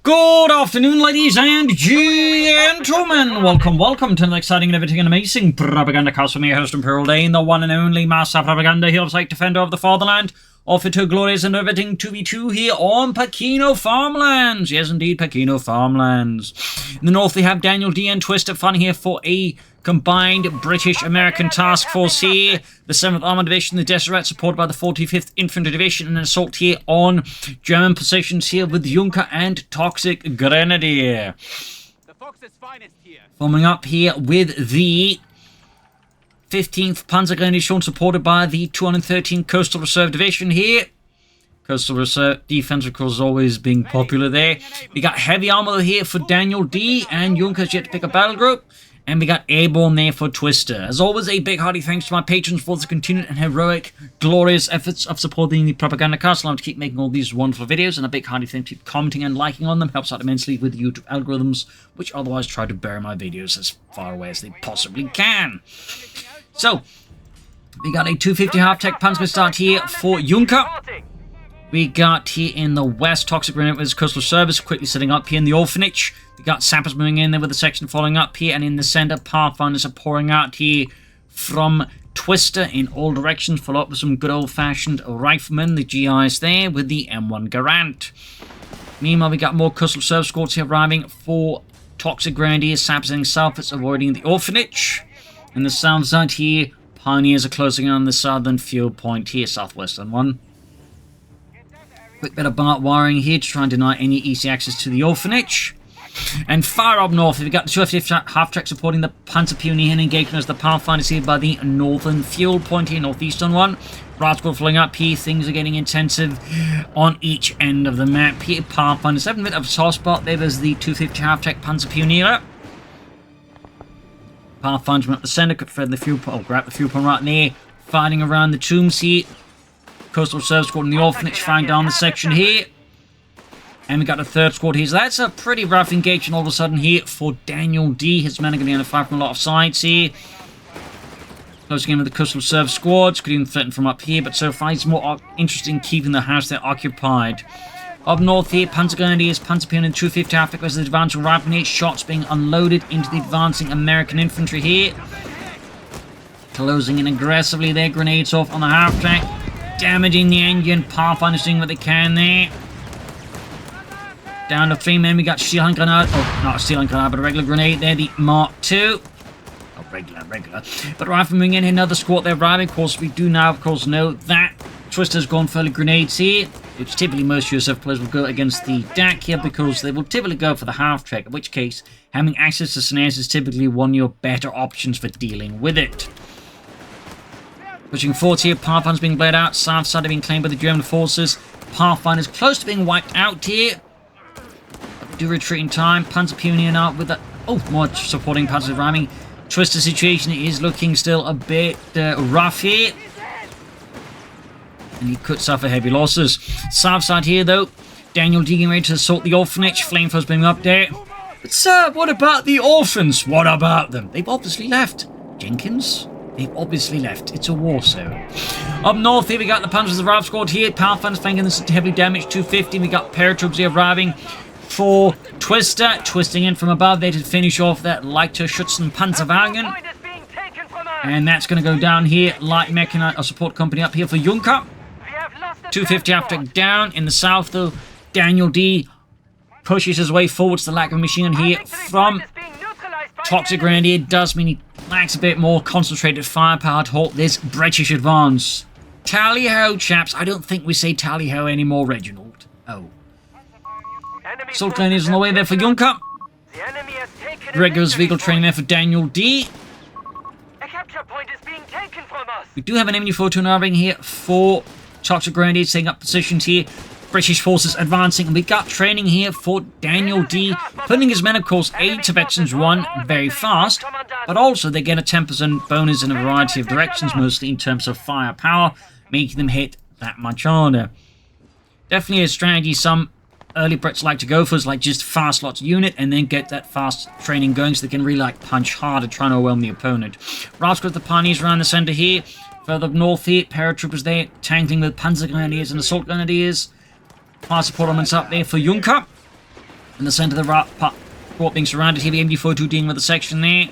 Good afternoon, ladies and gentlemen. Welcome to an exciting and everything and amazing Propagandacast with me, host and Pearl Dane, the one and only master propaganda hero's like defender of the fatherland, offer to glorious and everything 2v2 here on Pachino Farmlands. Yes, indeed, Pachino Farmlands. In the north, we have DanielD and Twister fighting here for a combined British-American task force here. The 7th Armour Division, the Deseret, supported by the 45th Infantry Division, and an assault here on German positions here with Junker and ToxicGren. The Fox's finest here. Forming up here with the 15th Panzergrenadier, supported by the 213 Coastal Reserve Division here. Coastal Reserve defense, of course, always being popular there. We got heavy armor here for DanielD, and Junker's yet to pick a battle group. And we got Airborne there for Twister. As always, a big hearty thanks to my patrons for the continued and heroic, glorious efforts of supporting the Propagandacast. Allow me to keep making all these wonderful videos, and a big hearty thanks to keep commenting and liking on them. Helps out immensely with the YouTube algorithms, which otherwise try to bury my videos as far away as they possibly can. So, we got a 250 half-tech Panzer start here for Junker. We got here in the west, ToxicGren with his coastal service, quickly setting up here in the orphanage. We got sappers moving in there with the section following up here, and in the center, pathfinders are pouring out here from Twister in all directions, follow up with some good old-fashioned riflemen, the GIs there, with the M1 Garand. Meanwhile, we got more coastal service squads here arriving for ToxicGren here, sappers heading southwards, avoiding the orphanage. In the south side here, pioneers are closing on the southern field point here, southwestern one. Quick bit of barbed wiring here to try and deny any easy access to the orphanage. And far up north, we've got the 250 half-track supporting the Panzer Pioneer engagement as the Pathfinders here by the northern field point here, northeastern one. Ratsquad filling up here, things are getting intensive on each end of the map here. Pathfinders having a bit of a soft spot there. There's the 250 half-track Panzer Pioneer. Pathfinders at the center, could thread the fuel point, grab the fuel point right there, fighting around the tombs here. Coastal Reserve Squad in the orphanage firing down the section here. And we got a third squad here. So that's a pretty rough engagement all of a sudden here for DanielD. His men are going to be on the fire from a lot of sides here. Closing in with the Coastal Reserve squads. Could even threaten from up here, but so far it's more interesting keeping the house they're occupied. Up north here, Panzergrenadiers, Panzer Pioneer 250 half-track versus the advancing riflemen. Shots being unloaded into the advancing American infantry here. Closing in aggressively there. Grenades off on the half-track. Damaging the engine. Pathfinders doing what they can there. Down to 3 men. We got steel hand grenade. Oh, not a steel hand grenade, but a regular grenade there. The Mark II. Oh, regular. But riflemen in another squad they're arriving. Of course, we do now, of course, know that Twister's gone for the grenades here, which typically most USF players will go against the DAK here because they will typically go for the half-track, in which case having access to snares is typically one of your better options for dealing with it. Pushing forward here, Pathfinders being bled out, south side being claimed by the German forces. Pathfinders close to being wiped out here. Do retreat in time. Panzer Pioneer now with the... Oh, more supporting Panzer rhyming. Twister situation is looking still a bit rough here. And he could suffer heavy losses. South side here, though. DanielD getting ready to assault the orphanage. Flamethrowers being up there. But sir, what about the orphans? What about them? They've obviously left. Jenkins? They've obviously left. It's a war zone. Up north here, we got the Panzers of Ralph squad here. Pathfinders flanking this heavily damaged 250. We got paratroops here arriving for Twister. Twisting in from above there to finish off that Leichter Schützen Panzerwagen. And that's going to go down here. Light mechanized support company up here for Junker. 250 after down. In the south, though, DanielD pushes his way forwards. The lack of machine gun here from ToxicGren here does mean he lacks a bit more concentrated firepower to halt this British advance. Tally-ho, chaps. I don't think we say tally-ho anymore, Reginald. Oh. Assault plane is on the way there for Junker. Regulars vehicle training there for DanielD. We do have an enemy photon arriving here for ToxicGren, setting up positions here. British forces advancing, and we got training here for DanielD, putting his men, of course, aid to Veterans 1 very fast, but also they get a 10% bonus in a variety of directions, mostly in terms of firepower, making them hit that much harder. Definitely a strategy some early Brits like to go for, is like just fast lots unit, and then get that fast training going so they can really like punch harder, trying to overwhelm the opponent. Ratsquad with the pioneers around the center here. Further up north here, paratroopers there, tankling with Panzergrenadiers and assault grenadiers. Fire support elements up there for Junker. In the centre of the fort being surrounded here, the MD42 dealing with the section there.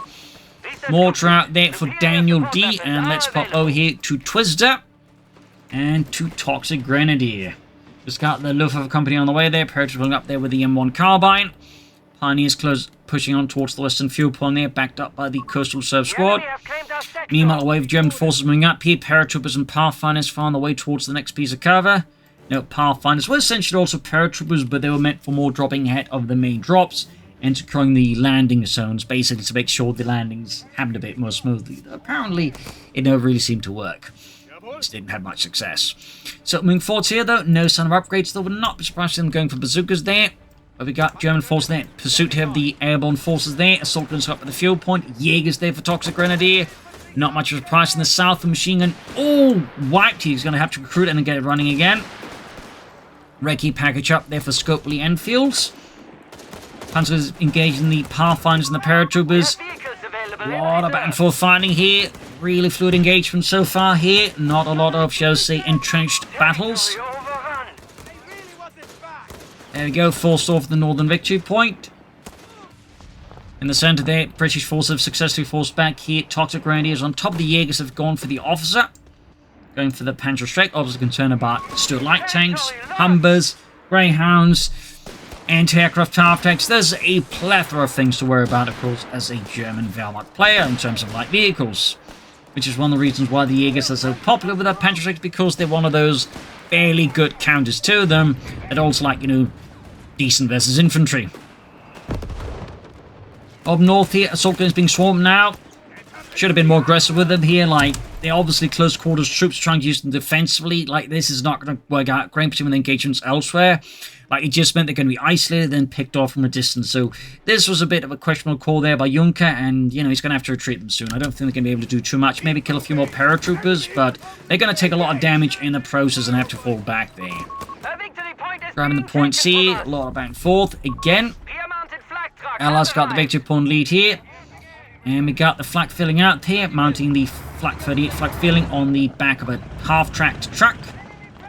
Mortar out there for DanielD, and let's pop over here to Twister and to ToxicGren. Just got the Luftwaffe company on the way there, paratrooping up there with the M1 carbine. Pioneers close, pushing on towards the western fuel pond there, backed up by the Coastal Reserve Squad. Meanwhile, a wave of German forces moving up here, paratroopers and Pathfinders find their way towards the next piece of cover. Now, Pathfinders were essentially also paratroopers, but they were meant for more dropping ahead of the main drops and securing the landing zones, basically to make sure the landings happened a bit more smoothly. Apparently, it never really seemed to work. Just didn't have much success. So, moving forwards here, though, no sign of upgrades, though. Would not be surprised to see them going for bazookas there. But we got German forces there. Pursuit here of the airborne forces there. Assault guns up at the fuel point. Jaegers there for ToxicGren. Not much of a surprise in the south. The machine gun all wiped. He's going to have to recruit and then get it running again. Recce package up there for Scopely Enfields. Panzers engaging the Pathfinders and the paratroopers. Lot of back and forth fighting here. Really fluid engagement so far here. Not a lot of, shall we say, entrenched battles. There we go, forced off the northern victory point. In the centre there, British forces have successfully forced back here. ToxicGren is on top of the Jaegers, have gone for the officer. Going for the Panzerstreck. Obviously concerned about Stuart light tanks, Humbers, Greyhounds, anti-aircraft tower tanks. There's a plethora of things to worry about, of course, as a German Wehrmacht player in terms of light vehicles. Which is one of the reasons why the Jaegers are so popular with their Panzerstrecks, because they're one of those fairly good counters to them that also, like, you know, decent versus infantry. Up north here, assault guns being swarmed now. Should have been more aggressive with them here. Like, they're obviously close quarters troops trying to use them defensively. Like, this is not going to work out great between the engagements elsewhere. Like, it just meant they're going to be isolated, then picked off from a distance. So, this was a bit of a questionable call there by Juncker, and, you know, he's going to have to retreat them soon. I don't think they're going to be able to do too much. Maybe kill a few more paratroopers, but they're going to take a lot of damage in the process and have to fall back there. Grabbing the point C, a lot of back and forth. Again, Allies got the victory point lead here. And we got the flak filling out here, mounting the flak 38 flak filling on the back of a half-tracked truck.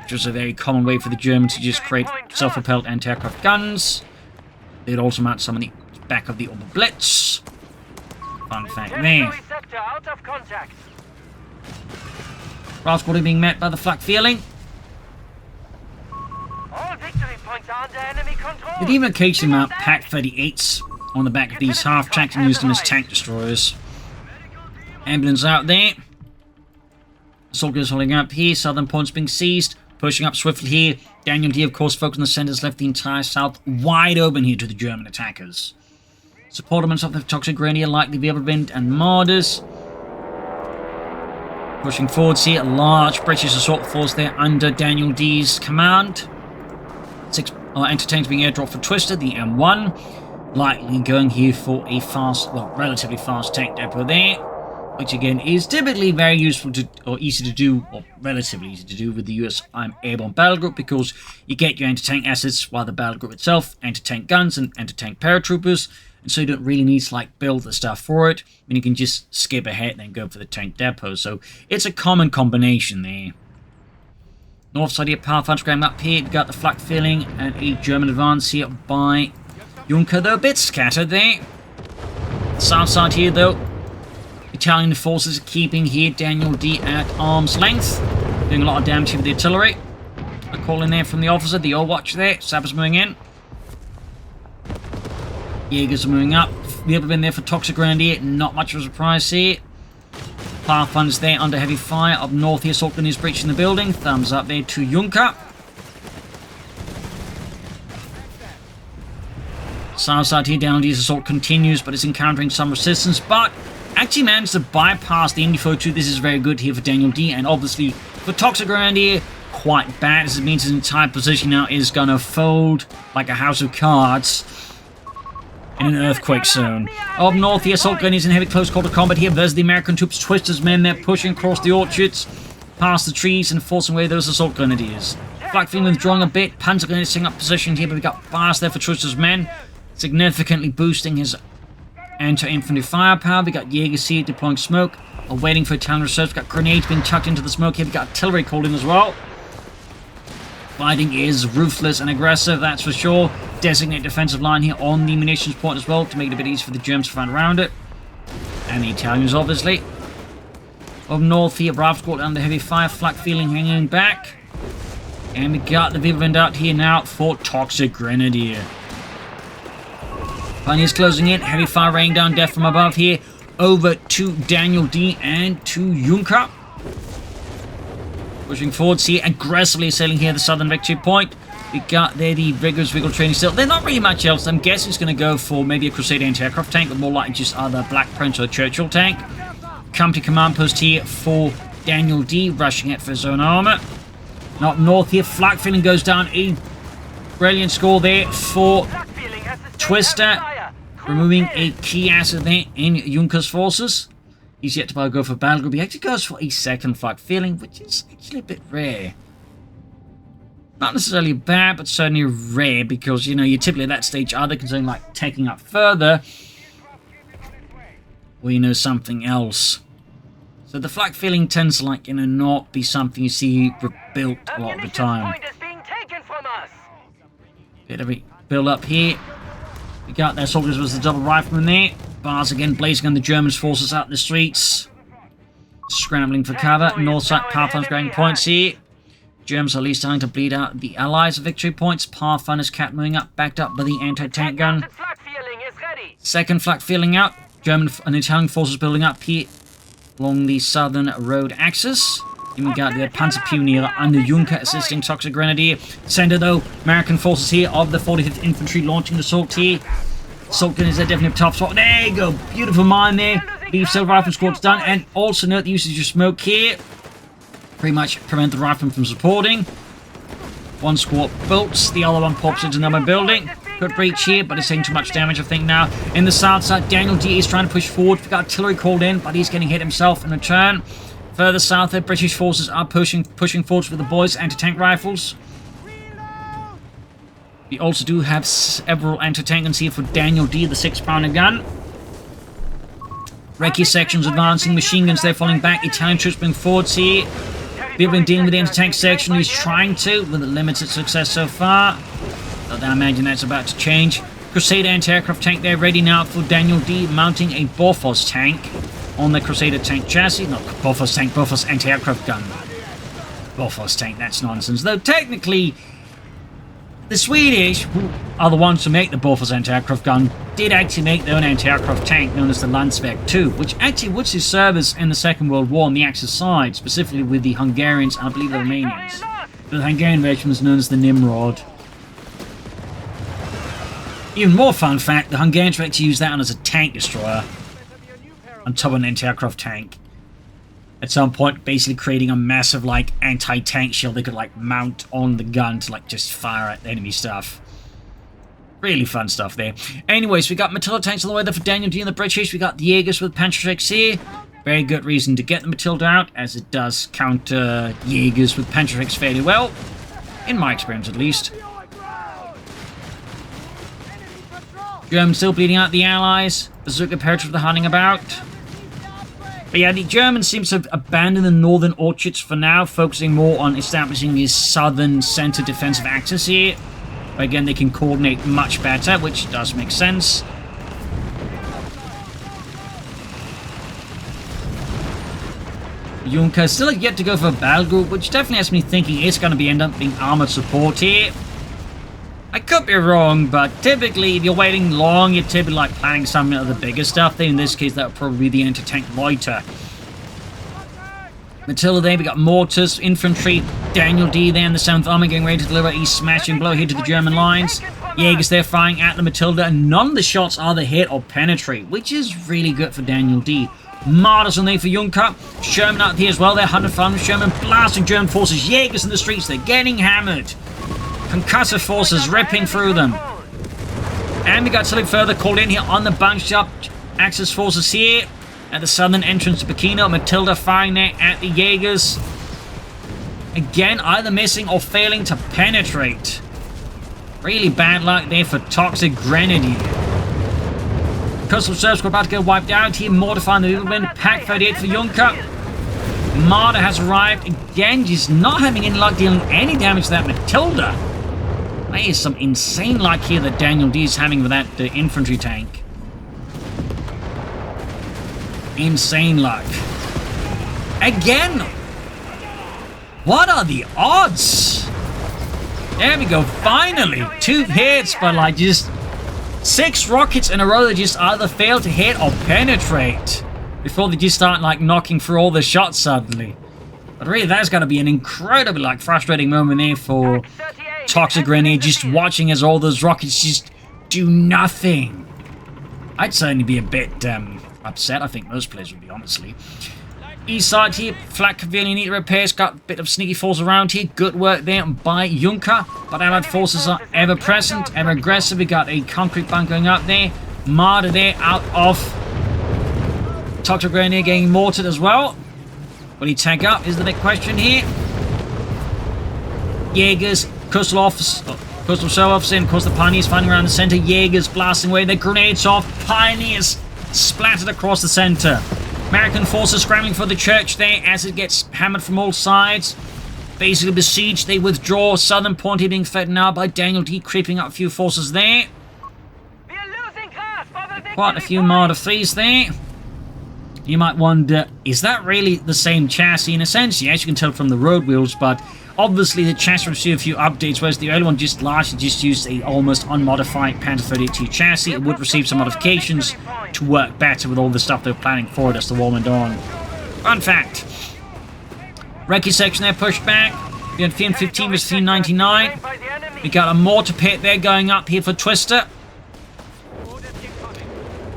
Which was a very common way for the Germans to just create self-propelled anti-aircraft guns. They'd also mount some on the back of the Oberblitz. Fun fact there. Rasquad being met by the flak feeling. They'd even occasionally mount Pak 38s on the back of these half-tracks and use them as tank destroyers. Ambulance out there. Soldiers holding up here. Southern points being seized. Pushing up swiftly here. DanielD, of course, focused on the centers, left the entire south wide open here to the German attackers. Supportments of the ToxicGren like the Wirbelwind and Marders. Pushing forwards here, a large British assault force there under DanielD's command. 6 anti-tanks being airdropped for Twister, the M1. Likely going here for a fast, well, relatively fast tank depot there. Which again is typically very useful to, or easy to do, or relatively easy to do with the US Airborne Battle Group, because you get your anti-tank assets while the battle group itself, anti-tank guns and anti-tank paratroopers, and so you don't really need to like build the stuff for it. I mean, you can just skip ahead and then go for the tank depot. So it's a common combination there. North side here, Pathfinders going up here. We've got the flak filling and a German advance here by Juncker, though a bit scattered there. South side here, though, Italian forces are keeping here DanielD at arm's length, doing a lot of damage with the artillery. A call in there from the officer, the Overwatch there. Sappers moving in. Jaegers are moving up. We have been there for ToxicGren here. Not much of a surprise here. Pathfinders there under heavy fire. Up north here, Saltgun is breaching the building. Thumbs up there to Juncker. South side here, DanielD's assault continues, but it's encountering some resistance. But actually managed to bypass the MD42. This is very good here for DanielD, and obviously for ToxicGren here, quite bad. This means his entire position now is gonna fold like a house of cards in an earthquake zone. Up north, the assault gun is in heavy close quarter combat here. There's the American troops, Twister's men. They're pushing across the orchards, past the trees, and forcing away those assault grenadiers. Flak feeling withdrawing a bit. Panzer gun is up position here, but we got fast there for Twister's men, significantly boosting his anti-infantry firepower. We got Jaegers here deploying smoke, are waiting for Italian reserves. Got grenades being chucked into the smoke here. We got artillery called in as well. Fighting is ruthless and aggressive, that's for sure. designated defensive line here on the munitions point as well to make it a bit easier for the Germans to find around it. And the Italians, obviously. Up north here, Bravo squad under heavy fire, flak feeling hanging back. And we got the Wind out here now for Toxic Grenadier. Pioneers closing in, heavy fire raining down death from above here. Over to DanielD and to Junker. Pushing forwards here, aggressively assailing here the southern victory point. We got there the rigorous wiggle training still. There's not really much else. I'm guessing it's going to go for maybe a Crusader anti-aircraft tank, but more likely just either Black Prince or Churchill tank. Company command post here for DanielD, rushing it for his own armor. And up north here, flak feeling goes down. A brilliant score there for Twister, removing a key asset there in Junker's forces. He's yet to go for battle group. He actually goes for a second flak feeling, which is actually a bit rare. Not necessarily bad, but certainly rare, because, you know, you're typically at that stage either considering, like, taking up further, or, you know, something else. So the flak feeling tends to, like, you know, not be something you see rebuilt a lot of the time. Bit of a build up here. We got their soldiers with the double rifleman there. Bars again blazing on the Germans' forces out in the streets. Scrambling for cover. North side Pathfinder's grabbing points here. Germans are at least starting to bleed out the Allies' victory points. Pathfinder's cat moving up, backed up by the anti-tank gun. Second flak feeling out. German and Italian forces building up here along the southern road axis. And we got the Panzer Pioneer under Junker assisting Toxic Grenadier. Center though, American forces here of the 45th Infantry launching the assault here. Assault gun is definitely a top spot. There you go, beautiful mine there. Leave several rifle squads done, and also note the usage of smoke here. Pretty much prevent the riflemen from supporting. One squad bolts, the other one pops into another building. Good breach here, but it's taking too much damage, I think, now. In the south side, DanielD is trying to push forward. We've got artillery called in, but he's getting hit himself in return. Further south, the British forces are pushing forwards with the boys' anti-tank rifles. We also do have several anti-tank guns here for DanielD, the 6-pounder gun. Recce sections advancing, machine guns there falling back. Italian troops being forwards here. We've been dealing with the anti-tank section. He's trying to, with a limited success so far. But I imagine that's about to change. Crusader anti-aircraft tank there, ready now for DanielD, mounting a Bofors tank on the Crusader tank chassis. Not Bofors tank, Bofors anti-aircraft gun. Bofors tank, that's nonsense. Though technically, the Swedish, who are the ones who make the Bofors anti-aircraft gun, did actually make their own anti-aircraft tank known as the Landsberg 2, which actually would see service in the Second World War on the Axis side, specifically with the Hungarians and I believe the Romanians. But the Hungarian version was known as the Nimrod. Even more fun fact, the Hungarians would actually use that one as a tank destroyer on top of an anti-aircraft tank. At some point, basically creating a massive, like, anti-tank shield they could, like, mount on the gun to, like, just fire at enemy stuff. Really fun stuff there. Anyways, we got Matilda tanks all the way there for DanielD and the British. We got the Jaegers with Panzerschrecks here. Very good reason to get the Matilda out, as it does counter Jaegers with Panzerschrecks fairly well. In my experience, at least. Germans still bleeding out the Allies. Bazooka Paratroopers are hunting about. But yeah, the Germans seem to have abandoned the northern orchards for now, focusing more on establishing this southern center defensive axis here. But again, they can coordinate much better, which does make sense. Junker still yet to go for a battle group, which definitely has me thinking it's going to end up being armored support here. I could be wrong, but typically, if you're waiting long, you're typically like planning some of the bigger stuff. Then in this case, that would probably be the anti-tank loiter. Matilda there, we got mortars, infantry, DanielD there in the 7th Army getting ready to deliver a smashing blow here to the German lines. Jaegers there firing at the Matilda, and none of the shots either hit or penetrate, which is really good for DanielD. Martyrs on there for Junker. Sherman out here as well. They're 100 Sherman blasting German forces. Jaegers in the streets, they're getting hammered. Concussive forces ripping through them. And we got something further called in here on the bunched up Axis forces here at the southern entrance to Pachino. Matilda firing there at the Jaegers. Again, either missing or failing to penetrate. Really bad luck there for Toxic Grenadier. Coastal Reserves are about to get wiped out here. Mortifying the little wind. Pack 38 for Junker. Martyr has arrived. Again, just not having any luck dealing any damage to that Matilda. That is some insane luck here that DanielD is having with that infantry tank. Insane luck. Again! What are the odds? There we go, finally! 2 hits, but like just 6 rockets in a row that just either fail to hit or penetrate before they just start like knocking through all the shots suddenly. But really, that's got to be an incredibly like frustrating moment there for ToxicGren here, just watching as all those rockets just do nothing. I'd certainly be a bit upset. I think most players would be, honestly. East side here, flat severely need repairs. Got a bit of sneaky force around here. Good work there by Junker. But Allied forces are ever present, ever aggressive. We got a concrete bunker going up there. Marder there out of ToxicGren here getting mortared as well. Will he tag up? Is the big question here. Jaegers, coastal show-offs in. Of course, the Pioneers finding around the center. Jaegers blasting away their grenades off. Pioneers splattered across the center. American forces scrambling for the church there as it gets hammered from all sides. Basically besieged, they withdraw. Southern point here being fed now by DanielD, creeping up a few forces there. Quite a few Marder 3s there. You might wonder, is that really the same chassis? In a sense, yes, you can tell from the road wheels, but obviously the chassis received a few updates, whereas the early one just largely just used a almost unmodified Panther 32 chassis. It would receive some modifications to work better with all the stuff they were planning for it as the war went on. Fun fact. Recce section there pushed back. We had 315 versus 399. We got a mortar pit there going up here for Twister.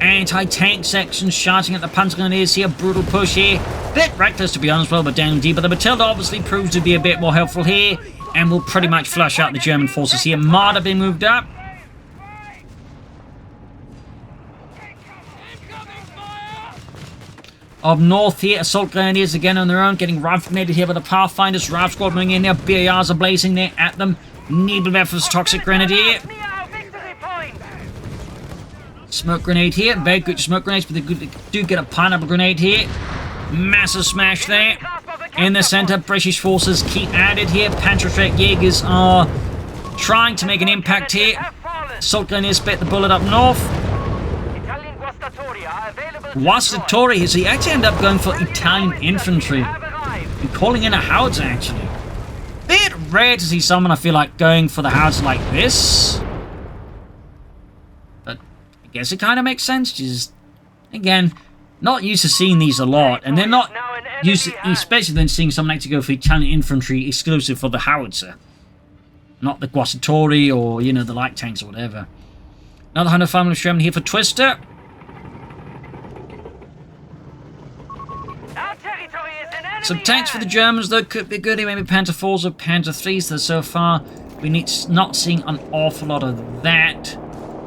Anti-tank section shouting at the Panzergrenadiers here. Brutal push here. Bit reckless to be honest, well, but DanielD. But the Matilda obviously proves to be a bit more helpful here. And will pretty much flush out the German forces here. Marder being moved up. Up north here, Assault Grenadiers again on their own, getting rifle-grenaded here by the Pathfinders. Rife Squad moving in there, BARs are blazing there at them. Nebelwerfer's Toxic Grenadier. Smoke grenade here, very good smoke grenades, but they do get a pineapple grenade here. Massive smash there. In the center, British forces keep at it here. Panzerschreck Jaegers are trying to make an impact here. Assault Grenadiers spit the bullet up north. Guastatori, so he actually ended up going for Italian infantry and calling in a howitzer actually. Bit rare to see someone, I feel like, going for the howitzer like this. But I guess it kind of makes sense. Just, again, not used to seeing these a lot. And they're not used to, especially then seeing someone actually go for Italian infantry exclusive for the howitzer. Not the Guastatori or, you know, the light tanks or whatever. Another 105 mm Sherman here for Twister. Some tanks for the Germans, though, could be good. Maybe Panther 4s or Panther 3s, though so far we need not seeing an awful lot of that.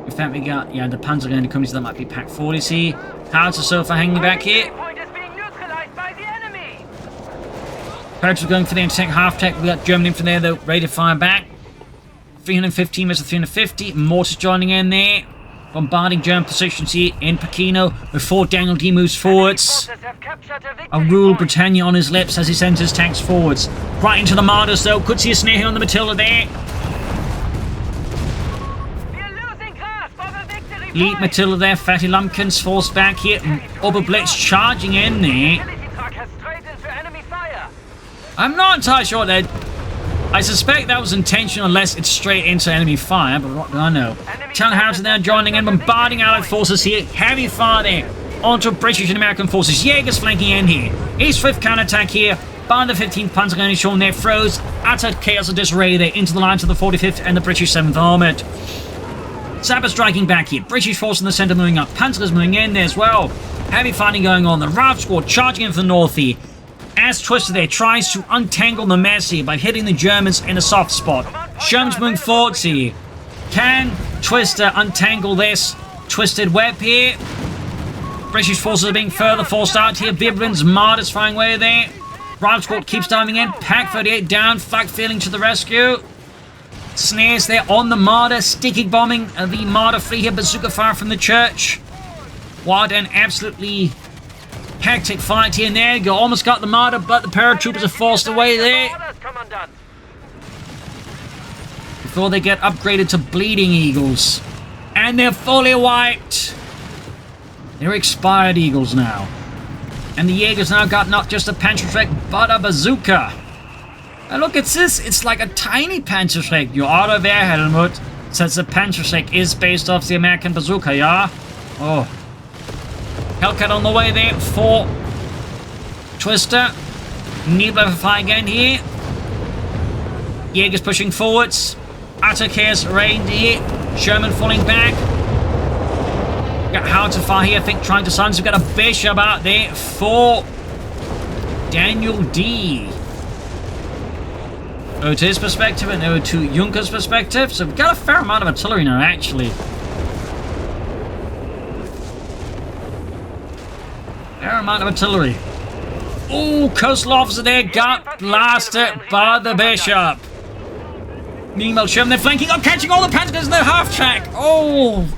In fact, we got, yeah, the Panzer going to come, so that might be Pack 40s here. Howitzer so far hanging back here. Paratroopers going for the anti-tank half-tech. We got German infantry there, though, ready to fire back. 315 versus 350. Mortars joining in there. Bombarding German positions here in Pachino before DanielD moves forwards. A rule Britannia on his lips as he sends his tanks forwards. Right into the Marders though. Could see a snare here on the Matilda there. Lead Matilda there. Fatty Lumpkins forced back here. Oberblitz charging in there. I'm not entirely sure that. I suspect that was intentional unless it's straight into enemy fire, but what do I know? Tannhausen there joining in, bombarding Allied forces here. Heavy fire there onto British and American forces. Jaegers flanking in here. A swift counterattack here by the 15th Panzergrenadier shown there. Throws utter chaos and disarray there into the lines of the 45th and the British 7th Armoured. Zappa striking back here. British force in the centre moving up. Panzers moving in there as well. Heavy fighting going on. The Rife Squad charging in from the north here. As Twister there tries to untangle the mess here by hitting the Germans in a soft spot. Sherman's moving forwards here. Can Twister untangle this twisted web here? British forces are being further forced out here. Viblin's Marders firing away there. Rife Squad keeps diving in. Pack 38 down. Flak feeling to the rescue. Snares there on the Marder. Sticky bombing the Marder free here. Bazooka fire from the church. What an absolutely hectic fight here, and there you go. Almost got the Marder, but the paratroopers are forced away there. before they get upgraded to Bleeding Eagles. And they're fully wiped. They're expired Eagles now. And the Jaegers now got not just a Panzerschreck, but a bazooka. And look, it's this. It's like a tiny Panzerschreck. You are aware, Helmut, since the Panzerschreck is based off the American bazooka, yeah? Oh. Hellcat on the way there for Twister. Nebulify again here. Jaegers pushing forwards. Attackers range here. Sherman falling back. Got how to fire here, I think, trying to silence. We've got a Bishop out there for DanielD. Oh, to his perspective and oh, to Junker's perspective. So we've got a fair amount of artillery now, actually. Fair amount of artillery. Oh, coastal officer there got blasted by the Bishop. Meanwhile, Sherman, they're flanking. Oh, catching all the Panzers in their half track. Oh.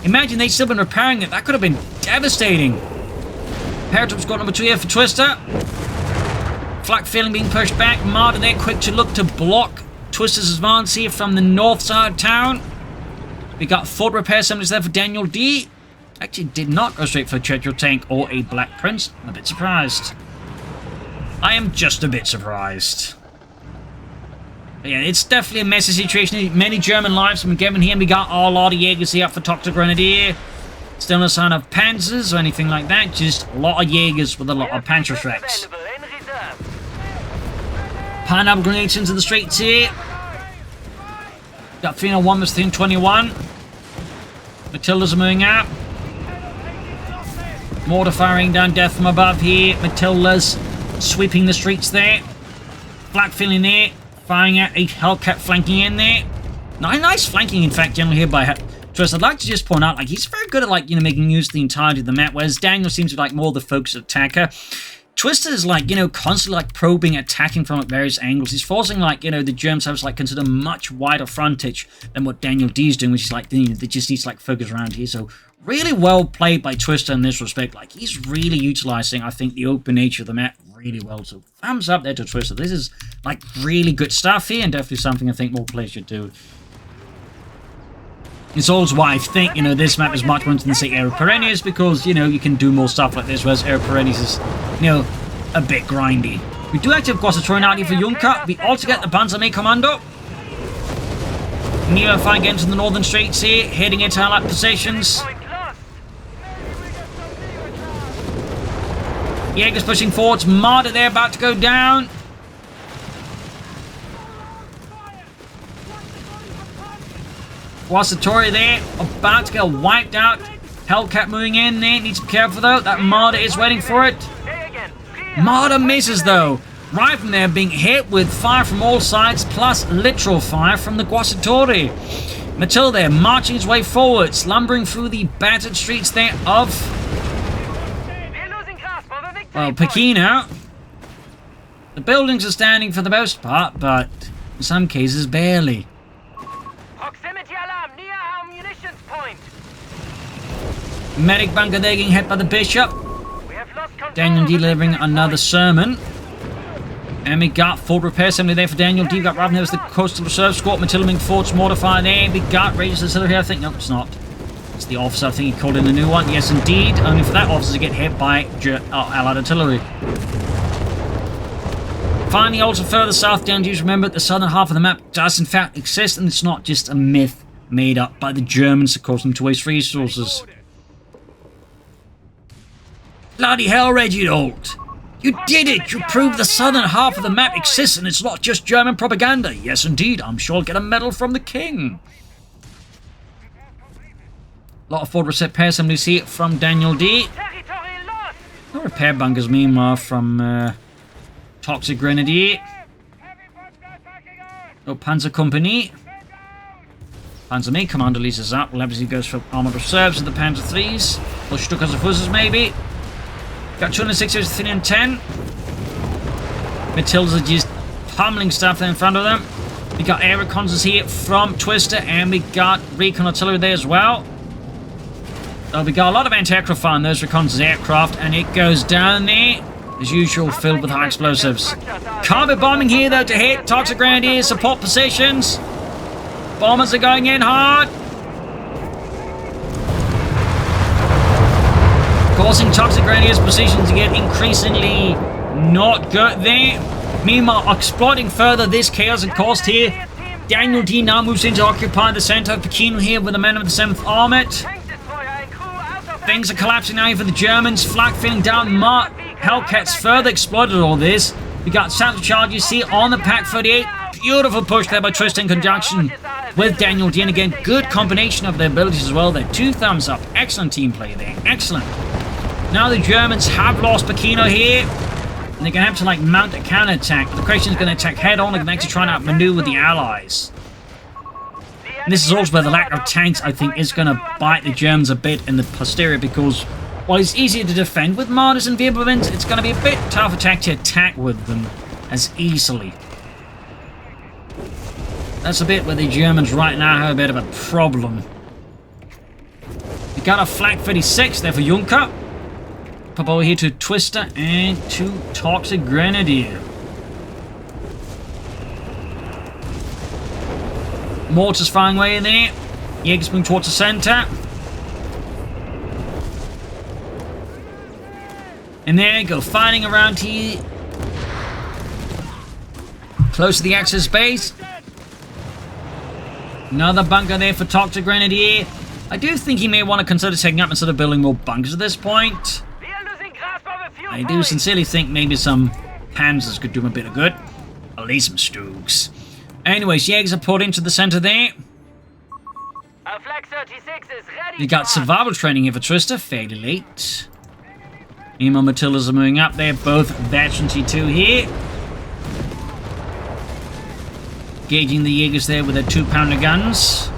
Imagine they'd still been repairing it. That could have been devastating. Paratroops squad number 2 here for Twister. Flak feeling being pushed back. Marder there quick to look to block Twister's advance here from the north side of town. We got Ford repair assemblies there for DanielD. Actually did not go straight for a Churchill tank or a Black Prince. I'm a bit surprised. I am just a bit surprised. But yeah, it's definitely a messy situation. Many German lives have been given here, and we got a lot of Jaegers here up for ToxicGren. Still no sign of Panzers or anything like that, just a lot of Jaegers with a lot of Panzerschrecks. Pineapple grenades into the streets here. Got 301 with 321. Matildas are moving out. Mortar firing down death from above here. Matildas sweeping the streets there. Flak filling there. Firing out a Hellcat flanking in there. Nice flanking, in fact, generally here by Twister. I'd like to just point out, like, he's very good at, like, making use of the entirety of the map, whereas Daniel seems to be, like, more the focused attacker. Twister is, like, constantly, like, probing, attacking from various angles. He's forcing, like, the Germans have, like, consider much wider frontage than what DanielD is doing, which is, like, they just need to, like, focus around here. So, really well played by Twister in this respect. Like, he's really utilizing, I think, the open nature of the map really well. So, thumbs up there to Twister. This is, like, really good stuff here, and definitely something I think more players should do. It's also why I think, this map is much more than, say, Air Perennials, because, you can do more stuff like this, whereas Air Perennials is, a bit grindy. We do actually, of course, a Trojan out for Junker. We also get the Panzerarmee Commando. Nebulify again to the northern streets here, heading into allied positions. Jaegers pushing forwards. Marder there about to go down. Wasatori there about to get wiped out. Hellcat moving in there. Needs to be careful though. That Marder is waiting for it. Marder misses though. Right from there being hit with fire from all sides plus literal fire from the Guasatori. Matilda there marching his way forwards. Lumbering through the battered streets there of Pachino. The buildings are standing for the most part, but in some cases barely. Proximity alarm near our munitions point. Medic bunker there getting hit by the Bishop. DanielD delivering another sermon. And we got Ford repair assembly there for DanielD. We got right there was the Coastal Reserve Squad. Matilda being Ford's mortar there. We got Rangers Artillery here. I think, no, it's not. It's the officer. I think he called in a new one. Yes, indeed. Only for that officer to get hit by Allied artillery. Finally, also further south down, just remember the southern half of the map does in fact exist, and it's not just a myth made up by the Germans to cause them to waste resources. Bloody hell, Reginald! You did it! You proved the southern half of the map exists, and it's not just German propaganda. Yes, indeed. I'm sure I'll get a medal from the king. A lot of Ford repair assemblies here from DanielD. No repair bunkers, meanwhile, from ToxicGren. No Panzer Company. Panzerarmee Commander leases up. Legacy goes for armored reserves of the Panzer 3s. Or Stukas of Hussars, maybe. Got 260 with 310. Matildas are just pummeling stuff there in front of them. We got air recons here from Twister, and we got recon artillery there as well. So we got a lot of anti-aircraft fire on those reconnaissance aircraft, and it goes down there, as usual, filled with high explosives. Carpet bombing here, though, to hit ToxicGren here, support positions. Bombers are going in hard. Causing ToxicGren's position to get increasingly not good there. Meanwhile, exploiting further this chaos and caused here. DanielD now moves in to occupy the center of Pachino here with the men of the 7th Armored. Things are collapsing now for the Germans. Flak feeling down. Hellcats further exploited all this. We got Santa Charge, you see, on the Pack 38. Beautiful push there by Twist in conjunction with DanielD. And again, good combination of their abilities as well there. 2 thumbs up. Excellent team play there. Excellent. Now the Germans have lost Pachino here. And they're going to have to, like, mount a counterattack. The Croatians are going to attack head-on. They're going to try and outmaneuver the Allies. And this is also where the lack of tanks, I think, is going to bite the Germans a bit in the posterior. Because while it's easier to defend with mortars and Wirbelwinds, it's going to be a bit tougher to attack with them as easily. That's a bit where the Germans right now have a bit of a problem. We got a Flak 36 there for Junker. Pop over here to Twister and to ToxicGrenadier. Mortars firing away in there. Jaegers moving towards the center. And there you go, fighting around here. Close to the Axis base. Another bunker there for ToxicGrenadier. I do think he may want to consider taking up instead of building more bunkers at this point. I do sincerely think maybe some Panzers could do him a bit of good. At least some Stoogs. Anyways, Jaegers are put into the center there. You got survival training here for Twister, fairly late. Meanwhile, Matildas are moving up there, both veteran T2 here. Gauging the Jaegers there with their 2-pounder guns.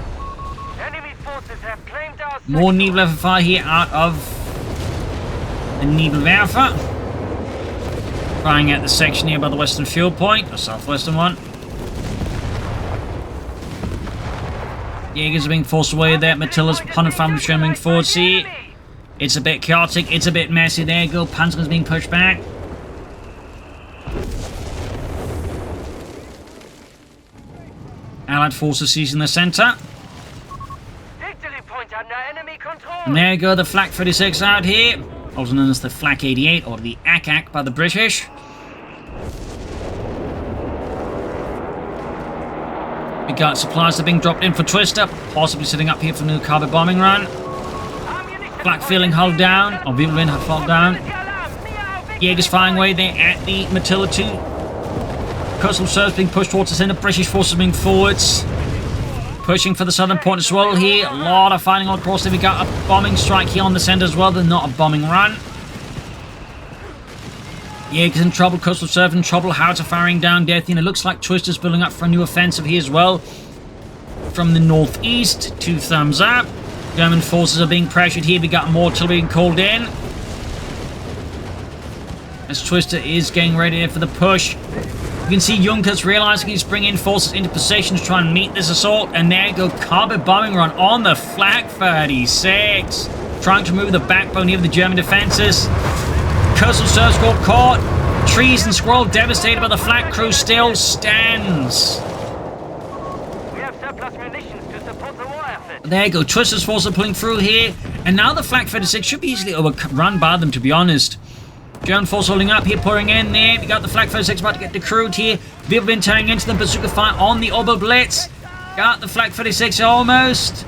More Nebelwerfer fire here out of the Nebelwerfer. Firing at the section here by the western fuel point, or southwestern one. Jaegers are being forced away there. Matilda's 100 family moving forwards here. It's a bit chaotic, it's a bit messy. There you go, Panzer's being pushed back. Allied forces seizing the center. And there you go, the Flak 36 out here. Also known as the Flak 88 or the DAK by the British. We got supplies that are being dropped in for Twister, possibly sitting up here for a new carpet bombing run. Flak feeling hull down, or Wirbelwind have fall down. Jaegers firing away there at the Matilda 2. Coastal reserves being pushed towards the center, British forces moving forwards. Pushing for the southern point as well here. A lot of fighting all across there. We got a bombing strike here on the center as well, but not a bombing run. Jaegers in trouble, Coastal Reserve in trouble, Howitzer firing down Death. And it looks like Twister's building up for a new offensive here as well. From the northeast, 2 thumbs up. German forces are being pressured here. We got more artillery being called in. As Twister is getting ready for the push. You can see Junker's realizing he's bringing forces into position to try and meet this assault. And there you go, carpet bombing run on the Flak 36. Trying to remove the backbone here of the German defenses. Coastal Reserves got caught. Trees and squirrel devastated, but the Flak crew still stands. We have surplus munitions to support the war effort. There you go, Twister's forces are pulling through here. And now the Flak 36 should be easily overrun by them, to be honest. German force holding up here, pouring in there. We got the Flak 36 about to get decrewed here. Wirbelwind turning into the bazooka fire on the Oberblitz. Got the Flak 36 almost.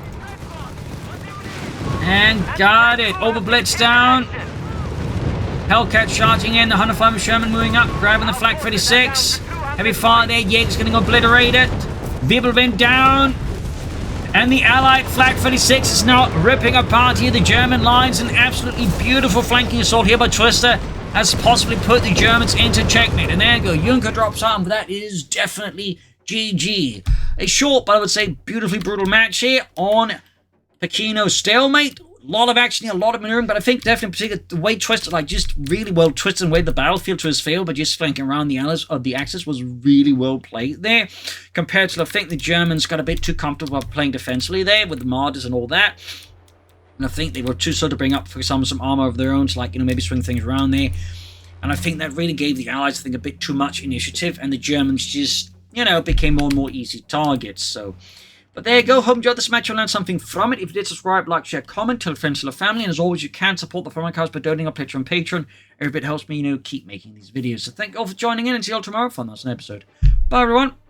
And got it. Oberblitz down. Hellcat charging in. The 105 Sherman moving up, grabbing the Flak 36. Heavy fire there. Jaegers getting obliterated. Wirbelwind down. And the Allied Flak 36 is now ripping apart here the German lines. An absolutely beautiful flanking assault here by Twister has possibly put the Germans into checkmate. And there you go, Junker drops on, but that is definitely GG. A short, but I would say beautifully brutal match here on Pachino stalemate. A lot of action here, a lot of maneuvering, but I think definitely particularly the way Twister, like, just really well twisted and way the battlefield to his favor, but just flanking around the allies of the Axis was really well played there. Compared to, I think the Germans got a bit too comfortable playing defensively there with the mortars and all that. And I think they were too slow to bring up, for example, some armor of their own to, like, maybe swing things around there. And I think that really gave the Allies, I think, a bit too much initiative, and the Germans just, became more and more easy targets. So But there you go. Hope you enjoyed this match. You learned something from it. If you did, subscribe, like, share, comment, tell friends, tell family. And as always, you can support the Propagandacaster by donating a picture on Patreon. Every bit helps me, keep making these videos. So thank you all for joining in, and see you all tomorrow for another episode. Bye, everyone.